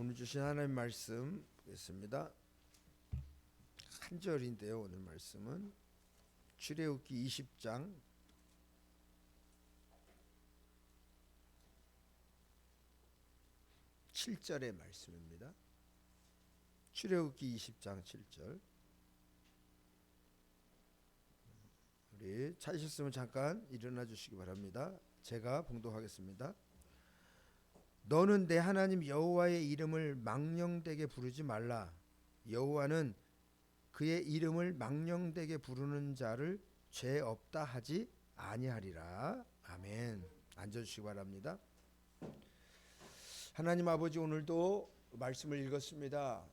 오늘 주신 하나님 말씀 보겠습니다. 한 절인데요. 오늘 말씀은 출애굽기 20장 7절의 말씀입니다. 출애굽기 20장 7절. 우리 찾으셨으면 잠깐 일어나 주시기 바랍니다. 제가 봉독하겠습니다. 너는 내 하나님 여호와의 이름을 망령되게 부르지 말라. 여호와는 그의 이름을 망령되게 부르는 자를 죄 없다 하지 아니하리라. 아멘. 앉아주시기 바랍니다. 하나님 아버지, 오늘도 말씀을 읽었습니다.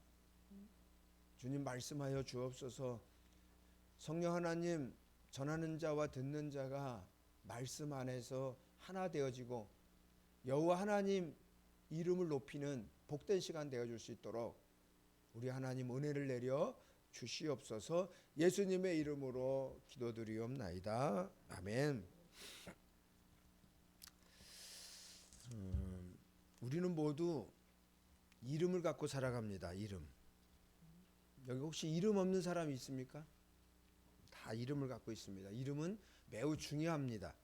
주님 말씀하여 주옵소서. 성령 하나님, 전하는 자와 듣는 자가 말씀 안에서 하나 되어지고 여호와 하나님 이름을 높이는 복된 시간 되어줄 수 있도록 우리 하나님 은혜를 내려 주시옵소서. 예수님의 이름으로 기도드리옵나이다. 아멘. 우리는 모두 이름을 갖고 살아갑니다. 이름. 여기 혹시 이름 없는 사람이 있습니까? 다 이름을 갖고 있습니다. 이름은 매우 중요합니다.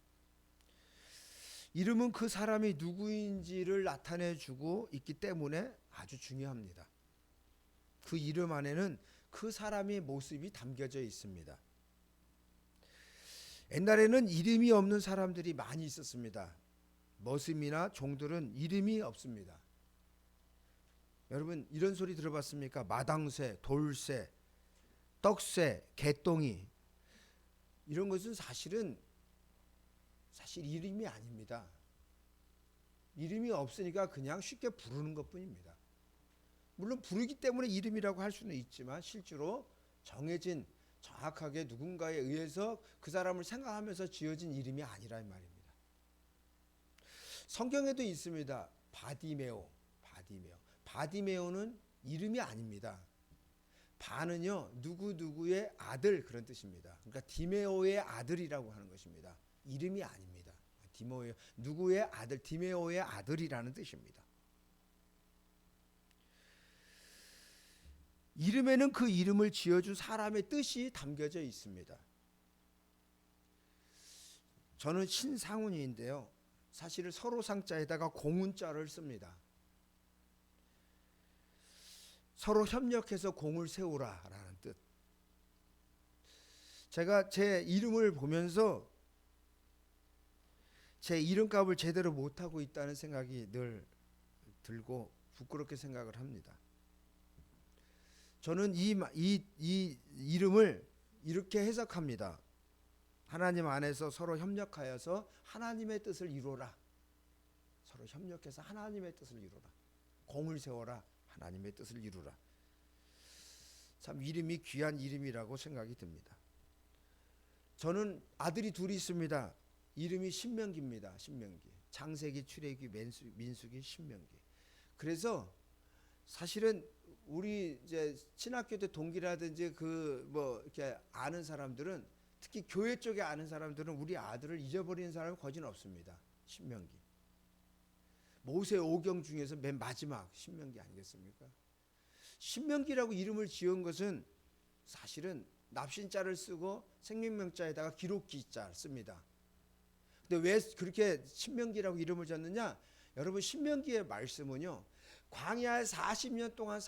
이름은 그 사람이 누구인지를 나타내주고 있기 때문에 아주 중요합니다. 그 이름 안에는 그 사람의 모습이 담겨져 있습니다. 옛날에는 이름이 없는 사람들이 많이 있었습니다. 머슴이나 종들은 이름이 없습니다. 여러분 이런 소리 들어봤습니까? 마당새, 돌새, 떡새, 개똥이, 이런 것은 사실 이름이 아닙니다. 이름이 없으니까 그냥 쉽게 부르는 것뿐입니다. 물론 부르기 때문에 이름이라고 할 수는 있지만 실제로 정해진 정확하게 누군가에 의해서 그 사람을 생각하면서 지어진 이름이 아니라 이 말입니다. 성경에도 있습니다. 바디메오. 바디메오는 이름이 아닙니다. 바는요 누구누구의 아들, 그런 뜻입니다. 그러니까 디메오의 아들이라고 하는 것입니다. 이름이 아닙니다. 디메오, 누구의 아들, 디메오의 아들이라는 뜻입니다. 이름에는 그 이름을 지어준 사람의 뜻이 담겨져 있습니다. 저는 신상훈이인데요, 사실은 서로상자에다가 공훈자를 씁니다. 서로 협력해서 공을 세우라 라는 뜻. 제가 제 이름을 보면서 제 이름값을 제대로 못하고 있다는 생각이 늘 들고 부끄럽게 생각을 합니다. 저는 이 이름을 이렇게 해석합니다. 하나님 안에서 서로 협력하여서 하나님의 뜻을 이루라. 서로 협력해서 하나님의 뜻을 이루라. 공을 세워라. 하나님의 뜻을 이루라. 참 이름이 귀한 이름이라고 생각이 듭니다. 저는 아들이 둘이 있습니다. 이름이 신명기입니다. 신명기. 장세기, 출애굽기, 민수기, 신명기. 그래서 사실은 우리 이제 신학교 때 동기라든지 이렇게 아는 사람들은, 특히 교회 쪽에 아는 사람들은 우리 아들을 잊어버리는 사람이 거진 없습니다. 신명기. 모세 5경 중에서 맨 마지막 신명기 아니겠습니까? 신명기라고 이름을 지은 것은 사실은 납신자를 쓰고 생명명자에다가 기록기자 씁니다. 근데 왜 그렇게 신명기라고 이름을 졌느냐? 여러분 신명기의 말씀은요, 광야에 40년 동안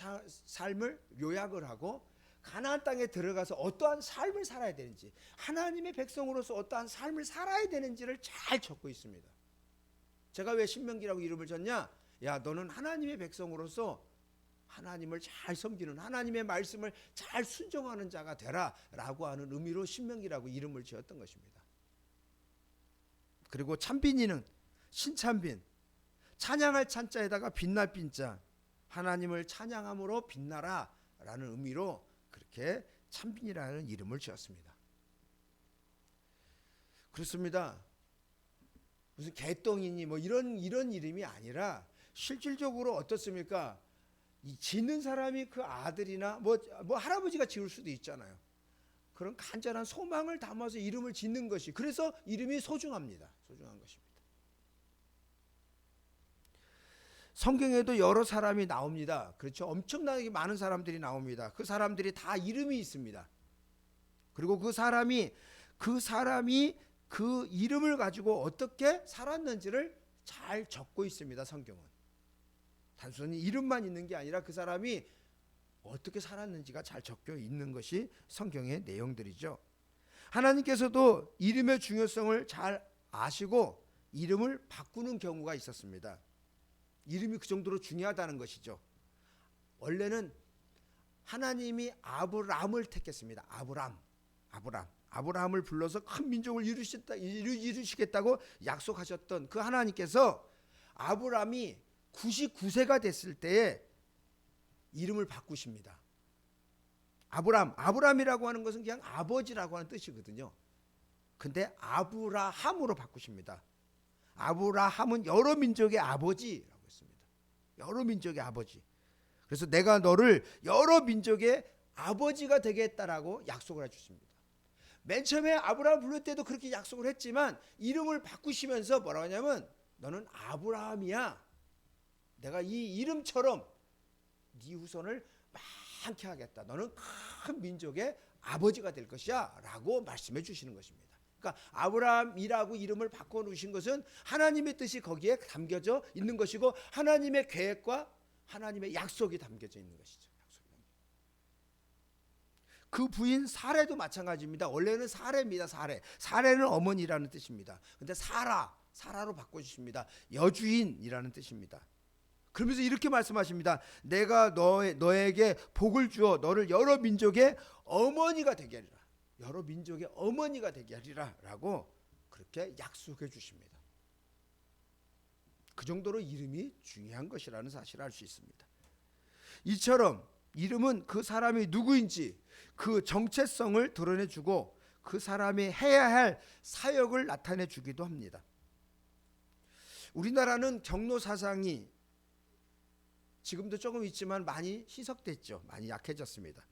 삶을 요약을 하고 가나안 땅에 들어가서 어떠한 삶을 살아야 되는지, 하나님의 백성으로서 어떠한 삶을 살아야 되는지를 잘 적고 있습니다. 제가 왜 신명기라고 이름을 졌냐? 야, 너는 하나님의 백성으로서 하나님을 잘 섬기는, 하나님의 말씀을 잘 순종하는 자가 되라 라고 하는 의미로 신명기라고 이름을 지었던 것입니다. 그리고 찬빈이는 신찬빈, 찬양할 찬자에다가 빛날 빈자, 하나님을 찬양함으로 빛나라 라는 의미로 그렇게 찬빈이라는 이름을 지었습니다. 그렇습니다. 무슨 개똥이니 뭐 이런 이름이 아니라 실질적으로 어떻습니까? 이 짓는 사람이 그 아들이나 뭐 할아버지가 지을 수도 있잖아요. 그런 간절한 소망을 담아서 이름을 짓는 것이, 그래서 이름이 소중합니다. 소중한 것입니다. 성경에도 여러 사람이 나옵니다. 그렇죠? 엄청나게 많은 사람들이 나옵니다. 그 사람들이 다 이름이 있습니다. 그리고 그 사람이 그 이름을 가지고 어떻게 살았는지를 잘 적고 있습니다. 성경은 단순히 이름만 있는 게 아니라 그 사람이 어떻게 살았는지가 잘 적혀 있는 것이 성경의 내용들이죠. 하나님께서도 이름의 중요성을 잘 아시고 이름을 바꾸는 경우가 있었습니다. 이름이 그 정도로 중요하다는 것이죠. 원래는 하나님이 아브람을 택했습니다. 아브람을 불러서 큰 민족을 이루시겠다고 약속하셨던 그 하나님께서 아브람이 99세가 됐을 때에 이름을 바꾸십니다. 아브람이라고 하는 것은 그냥 아버지라고 하는 뜻이거든요. 근데 아브라함으로 바꾸십니다. 아브라함은 여러 민족의 아버지라고 했습니다. 여러 민족의 아버지. 그래서 내가 너를 여러 민족의 아버지가 되게 했다라고 약속을 해주십니다. 맨 처음에 아브라함 부를 때도 그렇게 약속을 했지만 이름을 바꾸시면서 뭐라고 하냐면 너는 아브라함이야. 내가 이 이름처럼 네 후손을 많게 하겠다. 너는 큰 민족의 아버지가 될 것이야 라고 말씀해 주시는 것입니다. 그러니까 아브라함이라고 이름을 바꿔놓으신 것은 하나님의 뜻이 거기에 담겨져 있는 것이고 하나님의 계획과 하나님의 약속이 담겨져 있는 것이죠. 그 부인 사레도 마찬가지입니다. 원래는 사레입니다. 사레는 어머니라는 뜻입니다. 근데 사라로 바꿔주십니다. 여주인이라는 뜻입니다. 그러면서 이렇게 말씀하십니다. 내가 너에게 복을 주어 너를 여러 민족의 어머니가 되게 하리라. 여러 민족의 어머니가 되게 하리라 라고 그렇게 약속해 주십니다. 그 정도로 이름이 중요한 것이라는 사실을 알 수 있습니다. 이처럼 이름은 그 사람이 누구인지 그 정체성을 드러내주고 그 사람이 해야 할 사역을 나타내 주기도 합니다. 우리나라는 경로 사상이 지금도 조금 있지만 많이 희석됐죠. 많이 약해졌습니다.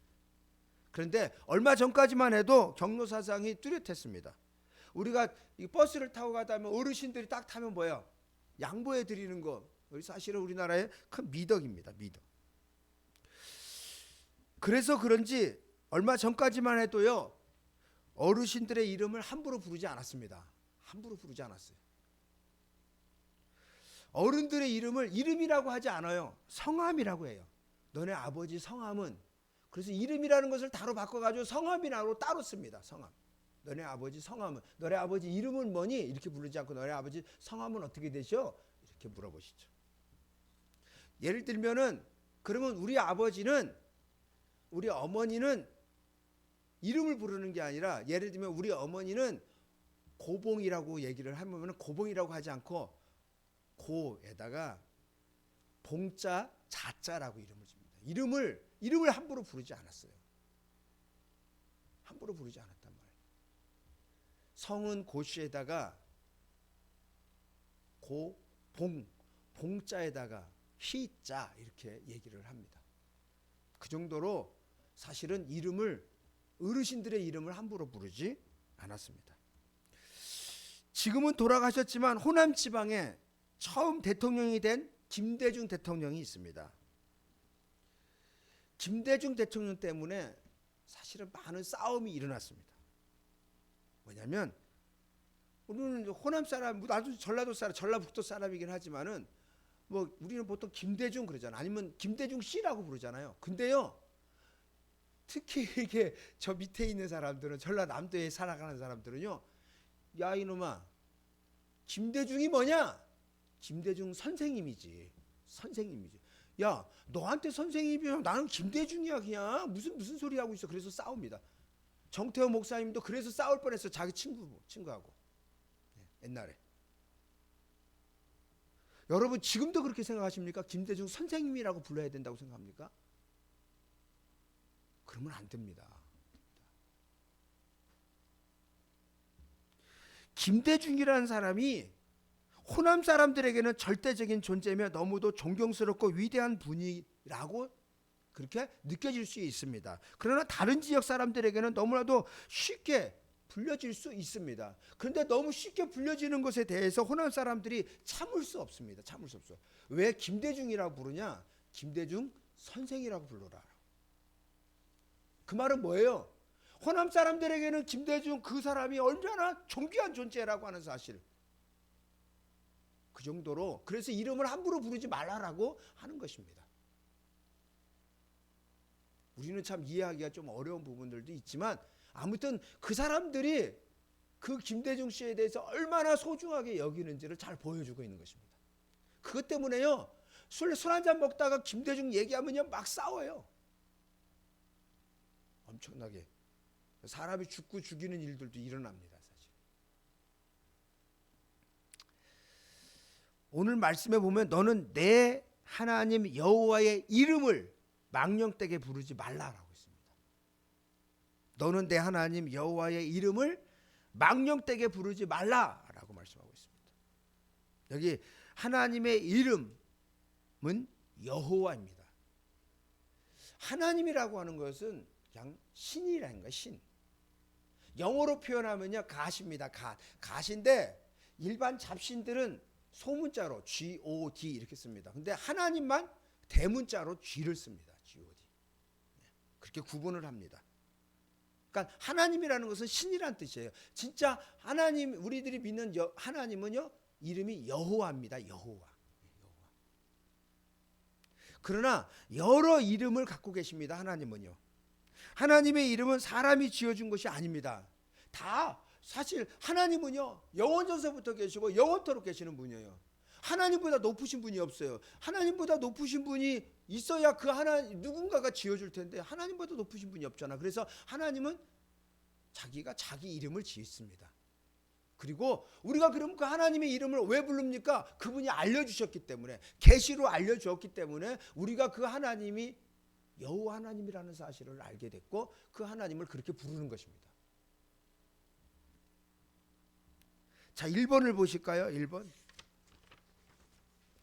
그런데 얼마 전까지만 해도 경로 사상이 뚜렷했습니다. 우리가 이 버스를 타고 가다 보면 어르신들이 딱 타면 뭐예요? 양보해 드리는 거. 사실은 우리나라의 큰 미덕입니다. 미덕. 그래서 그런지 얼마 전까지만 해도요. 어르신들의 이름을 함부로 부르지 않았습니다. 함부로 부르지 않았어요. 어른들의 이름을 이름이라고 하지 않아요. 성함이라고 해요. 너네 아버지 성함은. 그래서 이름이라는 것을 따로 바꿔가지고 성함이라고 따로 씁니다. 성함. 너네 아버지 성함은. 너네 아버지 이름은 뭐니? 이렇게 부르지 않고 너네 아버지 성함은 어떻게 되셔? 이렇게 물어보시죠. 예를 들면은 그러면 우리 아버지는 우리 어머니는 이름을 부르는 게 아니라 예를 들면 우리 어머니는 고봉이라고 얘기를 하면 고봉이라고 하지 않고 고에다가 봉자 자자라고 이름을 줍니다. 이름을 함부로 부르지 않았어요. 함부로 부르지 않았단 말이에요. 성은 고씨에다가 봉자에다가 희자 이렇게 얘기를 합니다. 그 정도로 사실은 어르신들의 이름을 함부로 부르지 않았습니다. 지금은 돌아가셨지만 호남 지방에 처음 대통령이 된 김대중 대통령이 있습니다. 김대중 대통령 때문에 사실은 많은 싸움이 일어났습니다. 뭐냐면 우리는 호남 사람, 나도 전라도 사람, 전라북도 사람이긴 하지만은 뭐 우리는 보통 김대중 그러잖아. 아니면 김대중 씨라고 부르잖아요. 근데요, 특히 이게 저 밑에 있는 사람들은 전라남도에 살아가는 사람들은요, 야 이놈아, 김대중이 뭐냐? 김대중 선생님이지. 야 너한테 선생님이면 나는 김대중이야 그냥 무슨 소리 하고 있어. 그래서 싸웁니다. 정태호 목사님도 그래서 싸울 뻔했어. 자기 친구하고 옛날에. 여러분 지금도 그렇게 생각하십니까? 김대중 선생님이라고 불러야 된다고 생각합니까? 그러면 안 됩니다. 김대중이라는 사람이 호남 사람들에게는 절대적인 존재며 너무도 존경스럽고 위대한 분이라고 그렇게 느껴질 수 있습니다. 그러나 다른 지역 사람들에게는 너무나도 쉽게 불려질 수 있습니다. 그런데 너무 쉽게 불려지는 것에 대해서 호남 사람들이 참을 수 없습니다. 참을 수 없어요. 왜 김대중이라고 부르냐? 김대중 선생이라고 불러라. 그 말은 뭐예요? 호남 사람들에게는 김대중 그 사람이 얼마나 존귀한 존재라고 하는 사실. 그 정도로 그래서 이름을 함부로 부르지 말라라고 하는 것입니다. 우리는 참 이해하기가 좀 어려운 부분들도 있지만 아무튼 그 사람들이 그 김대중 씨에 대해서 얼마나 소중하게 여기는지를 잘 보여주고 있는 것입니다. 그것 때문에요. 술 한 잔 먹다가 김대중 얘기하면요 막 싸워요. 엄청나게 사람이 죽고 죽이는 일들도 일어납니다. 사실. 오늘 말씀에 보면 너는 내 하나님 여호와의 이름을 망령되게 부르지 말라라고 했습니다. 너는 내 하나님 여호와의 이름을 망령되게 부르지 말라라고 말씀하고 있습니다. 여기 하나님의 이름은 여호와입니다. 하나님이라고 하는 것은 그냥 신이라는 거예요. 신. 영어로 표현하면요 갓입니다. 갓인데 일반 잡신들은 소문자로 God 이렇게 씁니다. 근데 하나님만 대문자로 G를 씁니다. God. 그렇게 구분을 합니다. 그러니까 하나님이라는 것은 신이란 뜻이에요. 진짜 하나님 우리들이 믿는 하나님은요 이름이 여호와입니다. 여호와. 그러나 여러 이름을 갖고 계십니다. 하나님은요. 하나님의 이름은 사람이 지어준 것이 아닙니다. 다 사실 하나님은요 영원전서부터 계시고 영원토록 계시는 분이에요. 하나님보다 높으신 분이 없어요. 하나님보다 높으신 분이 있어야 그 누군가가 지어줄 텐데 하나님보다 높으신 분이 없잖아. 그래서 하나님은 자기가 자기 이름을 지었습니다. 그리고 우리가 그럼 그 하나님의 이름을 왜 부릅니까? 그분이 알려주셨기 때문에 계시로 알려주었기 때문에 우리가 그 하나님이 여호와 하나님이라는 사실을 알게 됐고 그 하나님을 그렇게 부르는 것입니다. 자 1번을 보실까요? 1번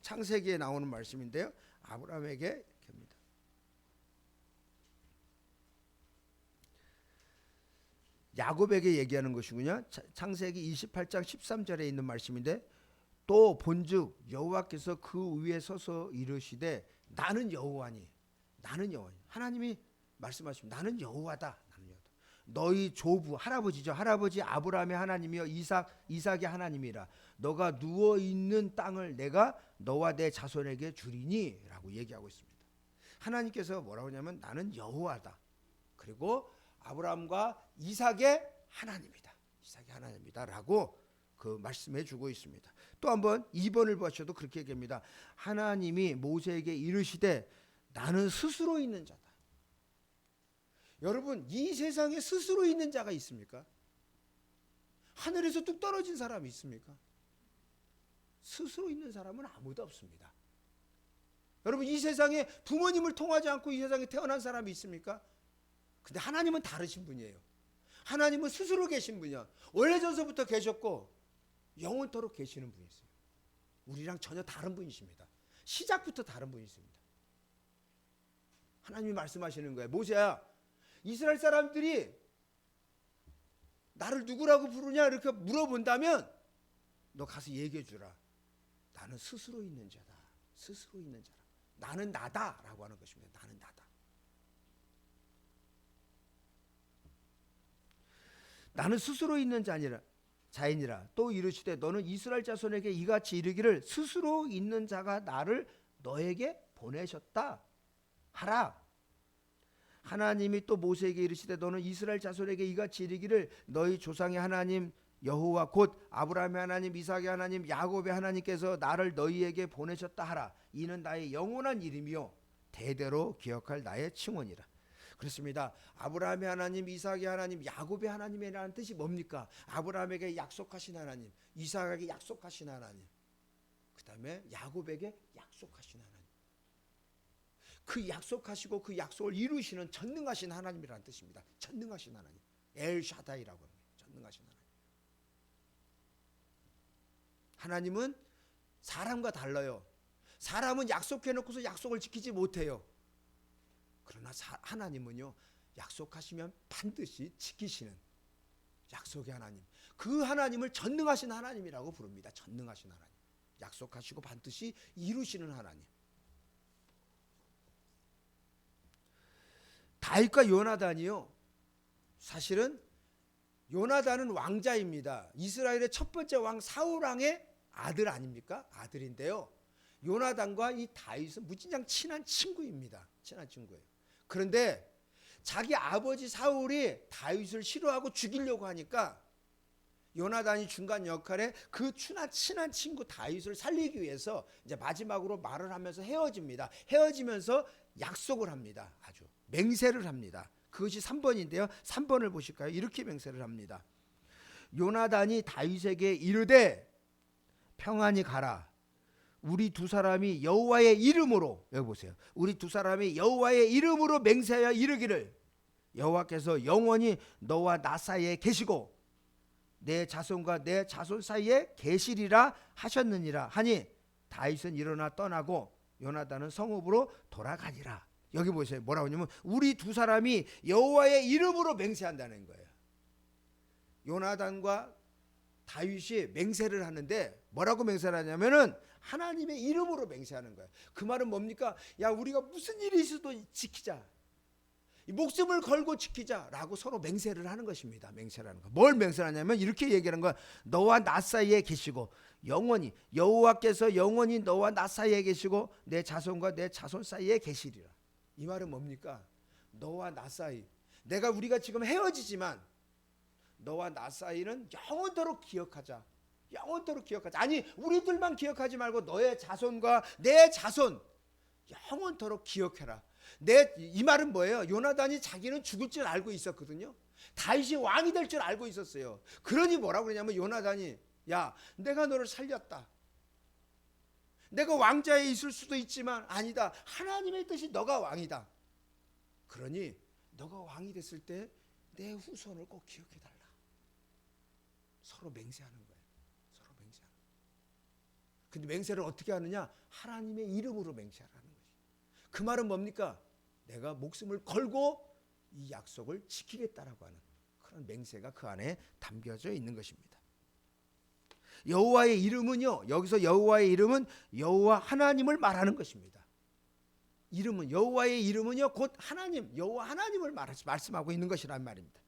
창세기에 나오는 말씀인데요. 아브라함에게 이렇게 합니다. 야곱에게 얘기하는 것이군요. 창세기 28장 13절에 있는 말씀인데 또 본즉 여호와께서 그 위에 서서 이르시되 나는 여호와니 나는 여호와니 하나님이 말씀하십니다. 나는 여호와다. 나는 여호와다. 너희 조부 할아버지죠. 할아버지 아브라함의 하나님이여 이삭의 하나님이라. 너가 누워 있는 땅을 내가 너와 내 자손에게 주리니 라고 얘기하고 있습니다. 하나님께서 뭐라고 하냐면 나는 여호와다. 그리고 아브라함과 이삭의 하나님이다. 이삭의 하나님이다 라고 그 말씀해 주고 있습니다. 또 한번 2번을 보셔도 그렇게 얘기합니다. 하나님이 모세에게 이르시되 나는 스스로 있는 자다. 여러분 이 세상에 스스로 있는 자가 있습니까? 하늘에서 뚝 떨어진 사람이 있습니까? 스스로 있는 사람은 아무도 없습니다. 여러분 이 세상에 부모님을 통하지 않고 이 세상에 태어난 사람이 있습니까? 근데 하나님은 다르신 분이에요. 하나님은 스스로 계신 분이야. 오래전서부터 계셨고 영원토록 계시는 분이세요. 우리랑 전혀 다른 분이십니다. 시작부터 다른 분이십니다. 하나님이 말씀하시는 거예요. 모세야 이스라엘 사람들이 나를 누구라고 부르냐 이렇게 물어본다면 너 가서 얘기해 주라. 나는 스스로 있는 자다. 스스로 있는 자라. 나는 나다라고 하는 것입니다. 나는 나다. 나는 스스로 있는 자이니라. 또 이르시되 너는 이스라엘 자손에게 이같이 이르기를 스스로 있는 자가 나를 너에게 보내셨다 하라. 하나님이 또 모세에게 이르시되 너는 이스라엘 자손에게 이같이 이르기를 너희 조상의 하나님 여호와 곧 아브라함의 하나님 이삭의 하나님 야곱의 하나님께서 나를 너희에게 보내셨다 하라. 이는 나의 영원한 이름이요 대대로 기억할 나의 칭언이라. 그렇습니다. 아브라함의 하나님 이삭의 하나님 야곱의 하나님이라는 뜻이 뭡니까? 아브라함에게 약속하신 하나님, 이삭에게 약속하신 하나님, 그 다음에 야곱에게 약속하신 하나님. 그 약속하시고 그 약속을 이루시는 전능하신 하나님이라는 뜻입니다. 전능하신 하나님, 엘샤다이라고 합니다. 전능하신 하나님. 하나님은 사람과 달라요. 사람은 약속해놓고서 약속을 지키지 못해요. 그러나 하나님은요 약속하시면 반드시 지키시는 약속의 하나님. 그 하나님을 전능하신 하나님이라고 부릅니다. 전능하신 하나님. 약속하시고 반드시 이루시는 하나님. 다윗과 요나단이요, 사실은 요나단은 왕자입니다. 이스라엘의 첫 번째 왕 사울 왕의 아들 아닙니까? 아들인데요, 요나단과 이 다윗은 무진장 친한 친구입니다. 친한 친구예요. 그런데 자기 아버지 사울이 다윗을 싫어하고 죽이려고 하니까 요나단이 중간 역할에 그 친한 친구 다윗을 살리기 위해서 이제 마지막으로 말을 하면서 헤어집니다. 헤어지면서 약속을 합니다. 아주 맹세를 합니다. 그것이 3번인데요. 3번을 보실까요? 이렇게 맹세를 합니다. 요나단이 다윗에게 이르되 평안히 가라. 우리 두 사람이 여호와의 이름으로, 여기 보세요. 우리 두 사람이 여호와의 이름으로 맹세하여 이르기를 여호와께서 영원히 너와 나 사이에 계시고 내 자손과 내 자손 사이에 계시리라 하셨느니라 하니 다윗은 일어나 떠나고 요나단은 성읍으로 돌아가니라. 여기 보세요. 뭐라고 하냐면 우리 두 사람이 여호와의 이름으로 맹세한다는 거예요. 요나단과 다윗이 맹세를 하는데 뭐라고 맹세를 하냐면은 하나님의 이름으로 맹세하는 거예요. 그 말은 뭡니까? 야, 우리가 무슨 일이 있어도 지키자. 목숨을 걸고 지키자라고 서로 맹세를 하는 것입니다. 맹세라는 거. 뭘 맹세하냐면 이렇게 얘기하는 거야. 너와 나 사이에 계시고 영원히, 여호와께서 영원히 너와 나 사이에 계시고 내 자손과 내 자손 사이에 계시리라. 이 말은 뭡니까? 너와 나 사이, 우리가 지금 헤어지지만 너와 나 사이는 영원토록 기억하자. 영원토록 기억하자. 아니, 우리들만 기억하지 말고 너의 자손과 내 자손 영원토록 기억해라. 이 말은 뭐예요? 요나단이 자기는 죽을 줄 알고 있었거든요. 다윗이 왕이 될 줄 알고 있었어요. 그러니 뭐라고 그러냐면 요나단이, 야, 내가 너를 살렸다. 내가 왕자에 있을 수도 있지만 아니다. 하나님의 뜻이 너가 왕이다. 그러니 너가 왕이 됐을 때 내 후손을 꼭 기억해달라. 서로 맹세하는 거예요. 서로 맹세하는 거예요. 근데 맹세를 어떻게 하느냐? 하나님의 이름으로 맹세하라는 거지. 그 말은 뭡니까? 내가 목숨을 걸고 이 약속을 지키겠다라고 하는 그런 맹세가 그 안에 담겨져 있는 것입니다. 여호와의 이름은요, 여기서 여호와의 이름은 여호와 하나님을 말하는 것입니다. 이름은, 여호와의 이름은요 곧 하나님, 여호와 하나님을 말씀하고 있는 것이란 말입니다.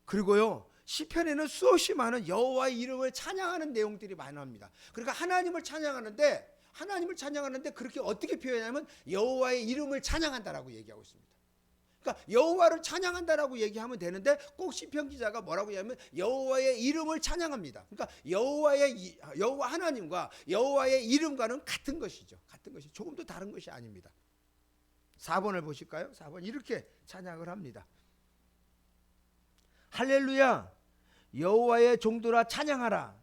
그리고요, 시편에는 수없이 많은 여호와의 이름을 찬양하는 내용들이 많습니다. 그러니까 하나님을 찬양하는데 그렇게 어떻게 표현하냐면 여호와의 이름을 찬양한다라고 얘기하고 있습니다. 그러니까 여호와를 찬양한다라고 얘기하면 되는데 꼭 시편 기자가 뭐라고 하냐면 여호와의 이름을 찬양합니다. 그러니까 여호와 하나님과 여호와의 이름과는 같은 것이죠. 같은 것이 조금도 다른 것이 아닙니다. 4번을 보실까요? 4번 이렇게 찬양을 합니다. 할렐루야, 여호와의 종들아 찬양하라.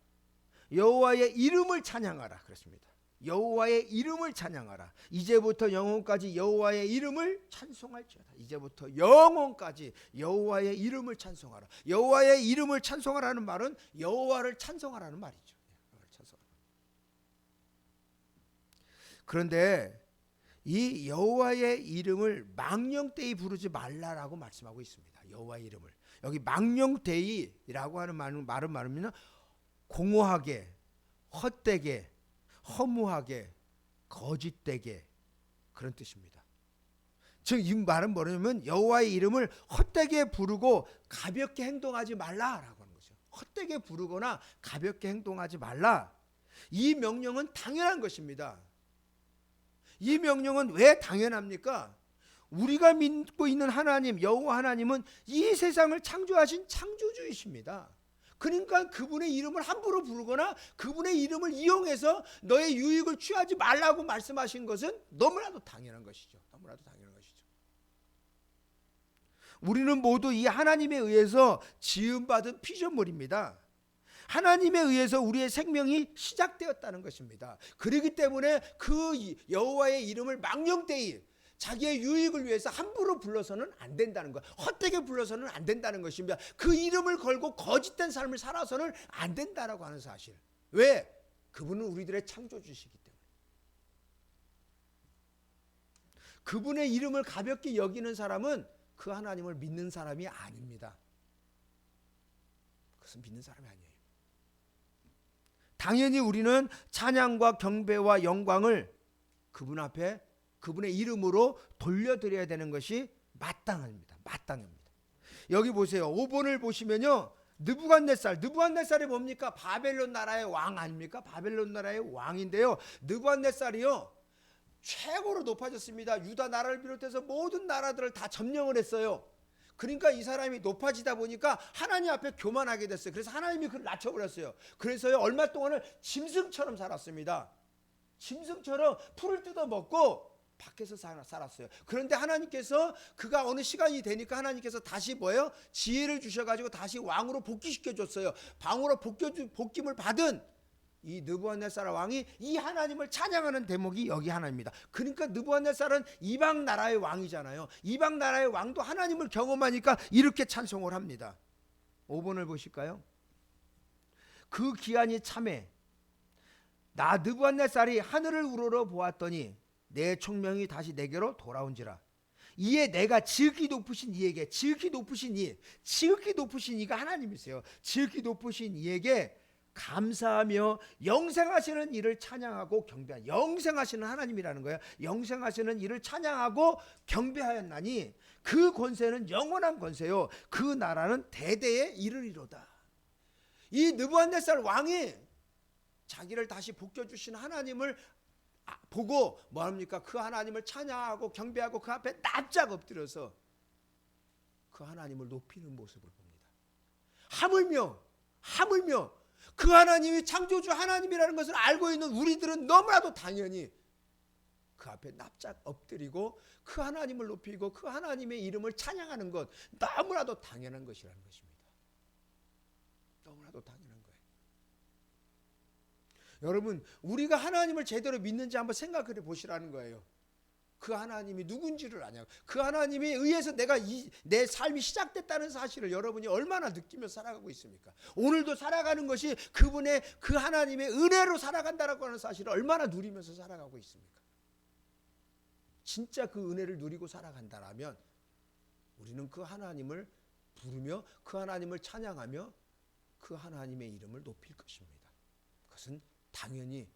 여호와의 이름을 찬양하라. 그렇습니다. 여호와의 이름을 찬양하라. 이제부터 영원까지 여호와의 이름을 찬송할지어다. 이제부터 영원까지 여호와의 이름을 찬송하라. 여호와의 이름을 찬송하라는 말은 여호와를 찬송하라는 말이죠. 그런데 이 여호와의 이름을 망령되이 부르지 말라라고 말씀하고 있습니다. 여호와의 이름을. 여기 망령되이라고 하는 말은 말하면 공허하게, 헛되게, 허무하게, 거짓되게, 그런 뜻입니다. 즉 이 말은 뭐냐면 여호와의 이름을 헛되게 부르고 가볍게 행동하지 말라라고 하는 거죠. 헛되게 부르거나 가볍게 행동하지 말라. 이 명령은 당연한 것입니다. 이 명령은 왜 당연합니까? 우리가 믿고 있는 하나님, 여호와 하나님은 이 세상을 창조하신 창조주이십니다. 그러니까 그분의 이름을 함부로 부르거나 그분의 이름을 이용해서 너의 유익을 취하지 말라고 말씀하신 것은 너무나도 당연한 것이죠. 너무나도 당연한 것이죠. 우리는 모두 이 하나님에 의해서 지음받은 피조물입니다. 하나님에 의해서 우리의 생명이 시작되었다는 것입니다. 그렇기 때문에 그 여호와의 이름을 망령되이 자기의 유익을 위해서 함부로 불러서는 안 된다는 것, 헛되게 불러서는 안 된다는 것입니다. 그 이름을 걸고 거짓된 삶을 살아서는 안 된다라고 하는 사실. 왜? 그분은 우리들의 창조주시기 때문에. 그분의 이름을 가볍게 여기는 사람은 그 하나님을 믿는 사람이 아닙니다. 그것은 믿는 사람이 아니에요. 당연히 우리는 찬양과 경배와 영광을 그분 앞에 그분의 이름으로 돌려드려야 되는 것이 마땅합니다. 마땅합니다. 여기 보세요. 5번을 보시면요. 느부갓네살이 뭡니까? 바벨론 나라의 왕 아닙니까? 바벨론 나라의 왕인데요. 느부갓네살이요, 최고로 높아졌습니다. 유다 나라를 비롯해서 모든 나라들을 다 점령을 했어요. 그러니까 이 사람이 높아지다 보니까 하나님 앞에 교만하게 됐어요. 그래서 하나님이 그를 낮춰버렸어요. 그래서요, 얼마 동안을 짐승처럼 살았습니다. 짐승처럼 풀을 뜯어먹고 밖에서 살았어요. 그런데 하나님께서 그가 어느 시간이 되니까 하나님께서 다시 뭐예요? 지혜를 주셔가지고 다시 왕으로 복귀시켜줬어요. 왕으로 복김을 받은 이 느부갓네살 왕이 이 하나님을 찬양하는 대목이 여기 하나입니다. 그러니까 느부갓네살은 이방 나라의 왕이잖아요. 이방 나라의 왕도 하나님을 경험하니까 이렇게 찬송을 합니다. 5번을 보실까요? 그 기한이 참해 나 느부갓네살이 하늘을 우러러 보았더니 내 총명이 다시 내게로 돌아온지라. 이에 내가 지극히 높으신 이에게, 지극히 높으신 이가 하나님이세요. 지극히 높으신 이에게 감사하며 영생하시는 이를 찬양하고 경배하는, 영생하시는 하나님이라는 거예요. 영생하시는 이를 찬양하고 경배하였나니 그 권세는 영원한 권세요 그 나라는 대대에 이르리로다. 이 느부갓네살 왕이 자기를 다시 복겨주신 하나님을 보고 뭐합니까? 그 하나님을 찬양하고 경배하고 그 앞에 납작 엎드려서 그 하나님을 높이는 모습을 봅니다. 하물며 그 하나님이 창조주 하나님이라는 것을 알고 있는 우리들은 너무나도 당연히 그 앞에 납작 엎드리고 그 하나님을 높이고 그 하나님의 이름을 찬양하는 것, 너무나도 당연한 것이라는 것입니다. 너무나도 당연한 거예요. 여러분, 우리가 하나님을 제대로 믿는지 한번 생각해 보시라는 거예요. 그 하나님이 누군지를 아냐, 그 하나님에 의해서 내 삶이 시작됐다는 사실을 여러분이 얼마나 느끼며 살아가고 있습니까? 오늘도 살아가는 것이 그분의 그 하나님의 은혜로 살아간다라고 하는 사실을 얼마나 누리면서 살아가고 있습니까? 진짜 그 은혜를 누리고 살아간다라면 우리는 그 하나님을 부르며 그 하나님을 찬양하며 그 하나님의 이름을 높일 것입니다. 그것은 당연히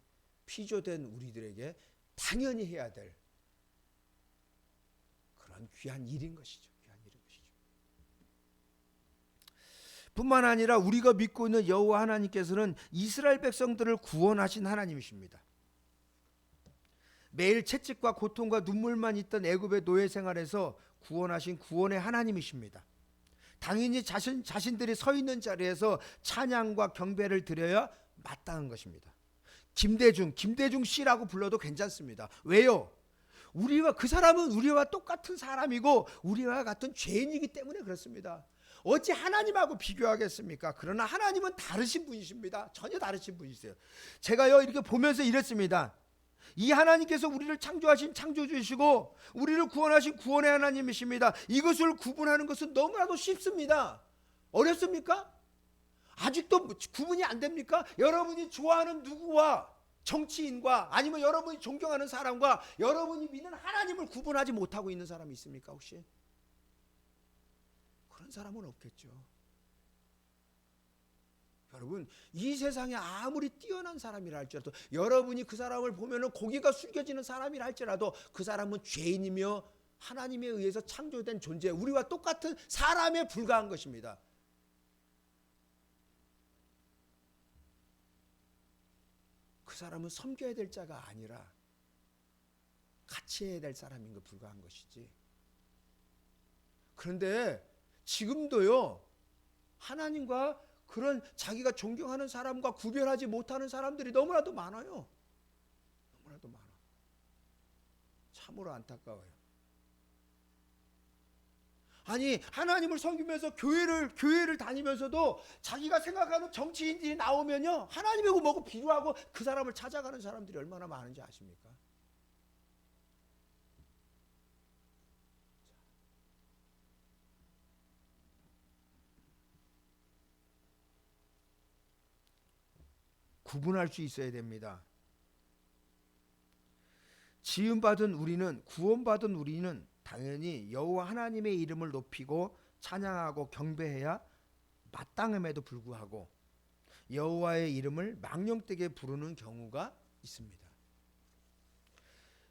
피조된 우리들에게 당연히 해야 될 그런 귀한 일인 것이죠. 뿐만 아니라 우리가 믿고 있는 여호와 하나님께서는 이스라엘 백성들을 구원하신 하나님이십니다. 매일 채찍과 고통과 눈물만 있던 애굽의 노예 생활에서 구원하신 구원의 하나님이십니다. 당연히 자신들이 서 있는 자리에서 찬양과 경배를 드려야 마땅한 것입니다. 김대중 씨라고 불러도 괜찮습니다. 왜요? 그 사람은 우리와 똑같은 사람이고 우리와 같은 죄인이기 때문에 그렇습니다. 어찌 하나님하고 비교하겠습니까? 그러나 하나님은 다르신 분이십니다. 전혀 다르신 분이세요. 제가요, 이렇게 보면서 이랬습니다. 이 하나님께서 우리를 창조하신 창조주이시고 우리를 구원하신 구원의 하나님이십니다. 이것을 구분하는 것은 너무나도 쉽습니다. 어렵습니까? 아직도 구분이 안 됩니까? 여러분이 좋아하는 누구와 정치인과 아니면 여러분이 존경하는 사람과 여러분이 믿는 하나님을 구분하지 못하고 있는 사람이 있습니까? 혹시? 그런 사람은 없겠죠. 여러분, 이 세상에 아무리 뛰어난 사람이라 할지라도 여러분이 그 사람을 보면 고개가 숙여지는 사람이라 할지라도 그 사람은 죄인이며 하나님에 의해서 창조된 존재, 우리와 똑같은 사람에 불과한 것입니다. 그 사람은 섬겨야 될 자가 아니라 같이 해야 될 사람인 것 불과한 것이지. 그런데 지금도요, 하나님과 그런 자기가 존경하는 사람과 구별하지 못하는 사람들이 너무나도 많아요. 너무나도 많아. 참으로 안타까워요. 아니, 하나님을 섬기면서 교회를 다니면서도 자기가 생각하는 정치인들이 나오면요, 하나님이고 뭐고 비교하고 그 사람을 찾아가는 사람들이 얼마나 많은지 아십니까? 구분할 수 있어야 됩니다. 지음받은 우리는, 구원받은 우리는 당연히 여호와 하나님의 이름을 높이고 찬양하고 경배해야 마땅함에도 불구하고 여호와의 이름을 망령되게 부르는 경우가 있습니다.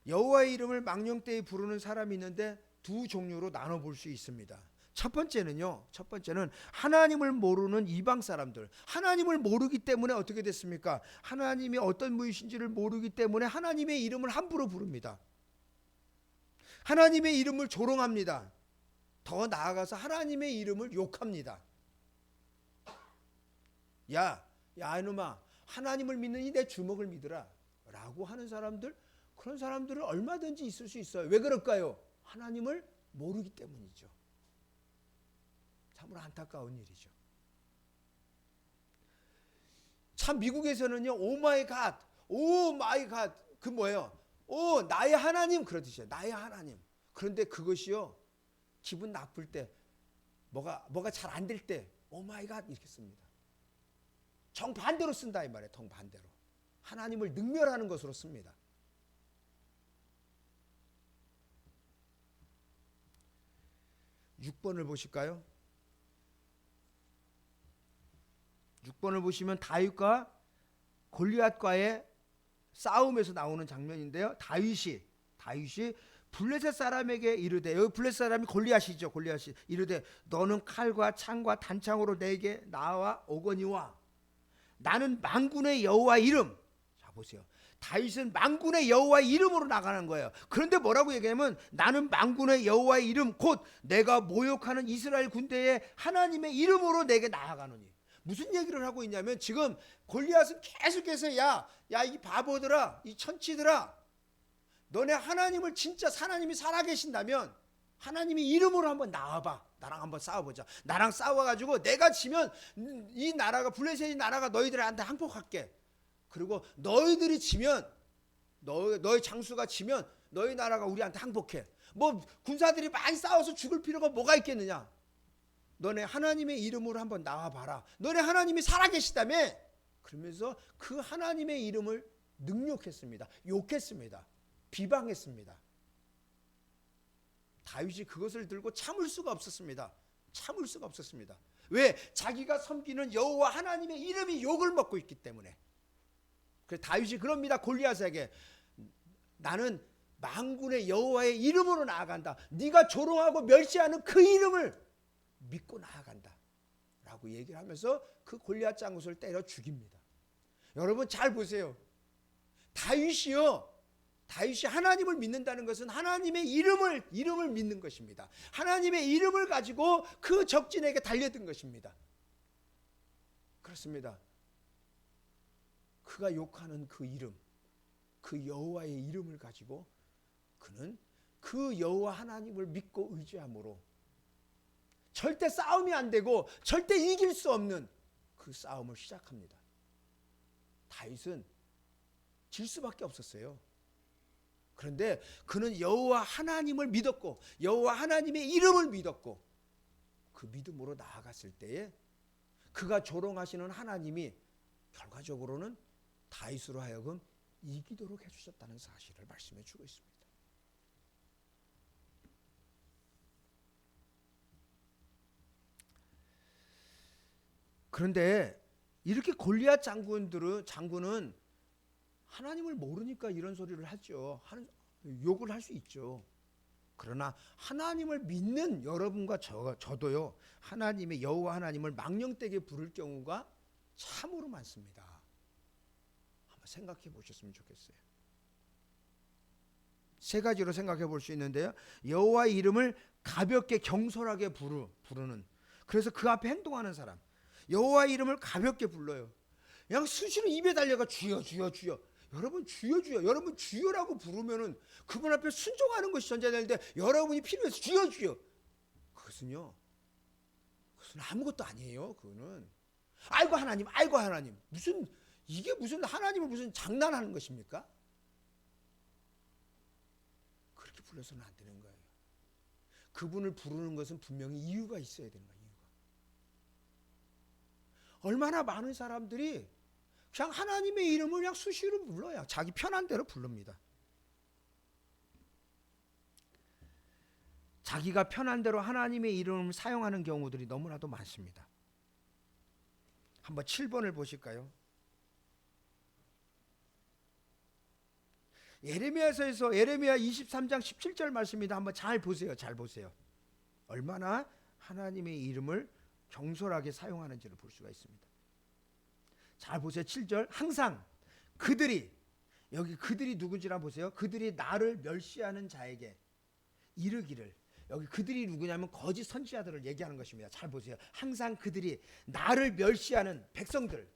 여호와의 이름을 망령되게 부르는 사람이 있는데 두 종류로 나눠 볼 수 있습니다. 첫 번째는 하나님을 모르는 이방 사람들. 하나님을 모르기 때문에 어떻게 됐습니까? 하나님이 어떤 분이신지를 모르기 때문에 하나님의 이름을 함부로 부릅니다. 하나님의 이름을 조롱합니다. 더 나아가서 하나님의 이름을 욕합니다. 야 이놈아, 하나님을 믿느니 내 주먹을 믿으라 라고 하는 사람들, 그런 사람들은 얼마든지 있을 수 있어요. 왜 그럴까요? 하나님을 모르기 때문이죠. 참으로 안타까운 일이죠. 참 미국에서는요, 오 마이 갓 그 뭐예요? 오 나의 하나님, 그러듯이요. 나의 하나님. 그런데 그것이요, 기분 나쁠 때, 뭐가 잘 안 될 때 오 마이 갓 이렇게 씁니다. 정반대로 쓴다 이 말이에요. 정반대로 하나님을 능멸하는 것으로 씁니다. (6번을) 보실까요? 6번을 보시면 다윗과 골리앗과의 싸움에서 나오는 장면인데요. 다윗이 블레셋 사람에게 이르되, 여기 블레셋 사람이 골리앗이죠. 골리앗이 이르되 너는 칼과 창과 단창으로 내게 나와 오거니와 나는 만군의 여호와 이름. 자 보세요. 다윗은 만군의 여호와의 이름으로 나가는 거예요. 그런데 뭐라고 얘기하면 나는 만군의 여호와의 이름 곧 내가 모욕하는 이스라엘 군대의 하나님의 이름으로 내게 나아가노니. 무슨 얘기를 하고 있냐면 지금 골리앗은 계속해서 야 이 바보들아, 이 천치들아, 너네 하나님을 진짜 하나님이 살아계신다면 하나님의 이름으로 한번 나와봐. 나랑 한번 싸워보자. 나랑 싸워가지고 내가 지면 이 나라가, 블레셋이 나라가 너희들한테 항복할게. 그리고 너희들이 지면, 너희 장수가 지면 너희 나라가 우리한테 항복해. 뭐 군사들이 많이 싸워서 죽을 필요가 뭐가 있겠느냐. 너네 하나님의 이름으로 한번 나와봐라. 너네 하나님이 살아계시다며. 그러면서 그 하나님의 이름을 능욕했습니다. 욕했습니다. 비방했습니다. 다윗이 그것을 들고 참을 수가 없었습니다. 왜? 자기가 섬기는 여호와 하나님의 이름이 욕을 먹고 있기 때문에. 그래서 다윗이 그럽니다. 골리앗에게 나는 만군의 여호와의 이름으로 나아간다. 네가 조롱하고 멸시하는 그 이름을 믿고 나아간다 라고 얘기를 하면서 그 골리앗 장군을 때려 죽입니다. 여러분 잘 보세요. 다윗이 하나님을 믿는다는 것은 하나님의 이름을 믿는 것입니다. 하나님의 이름을 가지고 그 적진에게 달려든 것입니다. 그렇습니다. 그가 욕하는 그 이름, 그 여호와의 이름을 가지고 그는 그 여호와 하나님을 믿고 의지함으로 절대 싸움이 안 되고 절대 이길 수 없는 그 싸움을 시작합니다. 다윗은 질 수밖에 없었어요. 그런데 그는 여호와 하나님을 믿었고 여호와 하나님의 이름을 믿었고 그 믿음으로 나아갔을 때에 그가 조롱하시는 하나님이 결과적으로는 다윗으로 하여금 이기도록 해주셨다는 사실을 말씀해 주고 있습니다. 그런데 이렇게 골리앗 장군은 하나님을 모르니까 이런 소리를 하죠. 욕을 할 수 있죠. 그러나 하나님을 믿는 여러분과 저도요, 하나님의 여호와 하나님을 망령되게 부를 경우가 참으로 많습니다. 한번 생각해 보셨으면 좋겠어요. 세 가지로 생각해 볼 수 있는데요. 여호와의 이름을 가볍게 경솔하게 부르는, 그래서 그 앞에 행동하는 사람. 여호와의 이름을 가볍게 불러요. 그냥 수시로 입에 달려가 주여 주여 주여. 여러분 주여 주여, 여러분 주여라고 부르면은 그분 앞에 순종하는 것이 전제되는데 여러분이 필요해서 주여 주여. 그것은 아무것도 아니에요. 그거는 아이고 하나님 이게 무슨 하나님을 무슨 장난하는 것입니까? 그렇게 불러서는 안 되는 거예요. 그분을 부르는 것은 분명히 이유가 있어야 되는 거예요. 얼마나 많은 사람들이 그냥 하나님의 이름을 그냥 수시로 불러요. 자기 편한 대로 부릅니다. 자기가 편한 대로 하나님의 이름을 사용하는 경우들이 너무나도 많습니다. 한번 7번을 보실까요? 예레미야서에서 예레미야 23장 17절 말씀입니다. 한번 잘 보세요. 잘 보세요. 얼마나 하나님의 이름을 경솔하게 사용하는지를 볼 수가 있습니다. 잘 보세요. 7절. 항상 그들이, 여기 그들이 누군지라 보세요. 그들이 나를 멸시하는 자에게 이르기를, 여기 그들이 누구냐면 거짓 선지자들을 얘기하는 것입니다. 잘 보세요. 항상 그들이 나를 멸시하는 백성들,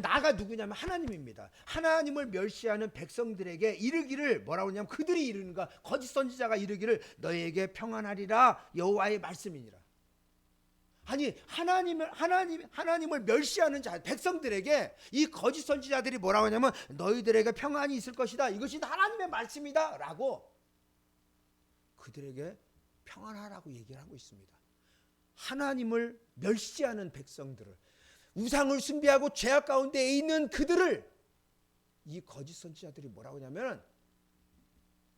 나가 누구냐면 하나님입니다. 하나님을 멸시하는 백성들에게 이르기를, 뭐라고 하냐면 그들이 이르는가, 거짓 선지자가 이르기를 너희에게 평안하리라 여호와의 말씀이니라. 아니 하나님을 멸시하는 자 백성들에게 이 거짓 선지자들이 뭐라고 하냐면 너희들에게 평안이 있을 것이다, 이것이 하나님의 말씀이다 라고 그들에게 평안하라고 얘기를 하고 있습니다. 하나님을 멸시하는 백성들을, 우상을 숭배하고 죄악 가운데 있는 그들을 이 거짓 선지자들이 뭐라고 하냐면